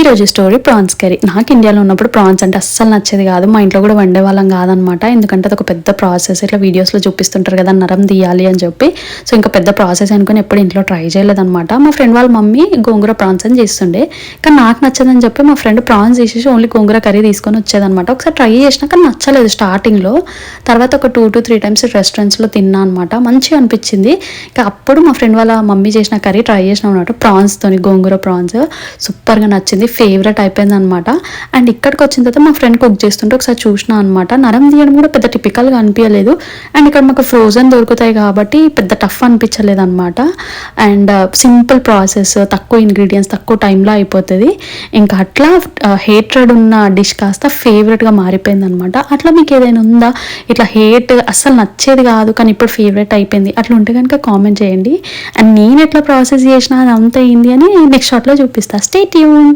ఈరోజు story prawns curry. నాకు ఇండియాలో ఉన్నప్పుడు ప్రాన్స్ అంటే అస్సలు నచ్చేది కాదు. మా ఇంట్లో కూడా వండే వాళ్ళం కాదనమాట. ఎందుకంటే అది ఒక పెద్ద ప్రాసెస్. ఇట్లా వీడియోస్లో చూపిస్తుంటారు కదా, నరం తీయాలి అని చెప్పి. సో ఇంకా పెద్ద ప్రాసెస్ అనుకుని ఎప్పుడు ఇంట్లో ట్రై చేయలేదనమాట. మా ఫ్రెండ్ వాళ్ళ మమ్మీ గోంగూర ప్రాన్స్ అని చేస్తుండే, కానీ నాకు నచ్చదని చెప్పి మా ఫ్రెండ్ ప్రాన్స్ చేసేసి ఓన్లీ గోంగూర కర్రీ తీసుకొని వచ్చేదనమాట. ఒకసారి ట్రై చేసినా కానీ నచ్చలేదు స్టార్టింగ్లో. తర్వాత ఒక 2 to 3 times రెస్టారెంట్స్లో తిన్నా అనమాట. మంచిగా అనిపించింది. ఇంకా అప్పుడు మా ఫ్రెండ్ వాళ్ళ మమ్మీ చేసిన కర్రీ ట్రై చేసిన అనమాట, ప్రాన్స్తోని, గోంగూర ప్రాన్స్. సూపర్గా నచ్చింది, ఫేవరెట్ అయిపోయింది అనమాట. అండ్ ఇక్కడికి వచ్చిన తర్వాత మా ఫ్రెండ్ కుక్ చేస్తుంటే ఒకసారి చూసినా అనమాట. నరం తీయడం కూడా పెద్ద టిపికల్గా అనిపించలేదు. అండ్ ఇక్కడ మాకు ఫ్రోజన్ దొరుకుతాయి కాబట్టి పెద్ద టఫ్ అనిపించలేదు అనమాట. అండ్ సింపుల్ ప్రాసెస్, తక్కువ ఇంగ్రీడియంట్స్, తక్కువ టైంలో అయిపోతుంది. ఇంకా అట్లా హేట్రెడ్ ఉన్న డిష్ కాస్త ఫేవరెట్గా మారిపోయింది అనమాట. అట్లా మీకు ఏదైనా ఉందా ఇట్లా అస్సలు నచ్చేది కాదు కానీ ఇప్పుడు ఫేవరెట్ అయిపోయింది, అట్లా ఉంటే కనుక కామెంట్ చేయండి. అండ్ నేను ఎట్లా ప్రాసెస్ చేసినా అది అంత అయింది అని నెక్స్ట్ షాట్లో చూపిస్తా. Stay tune.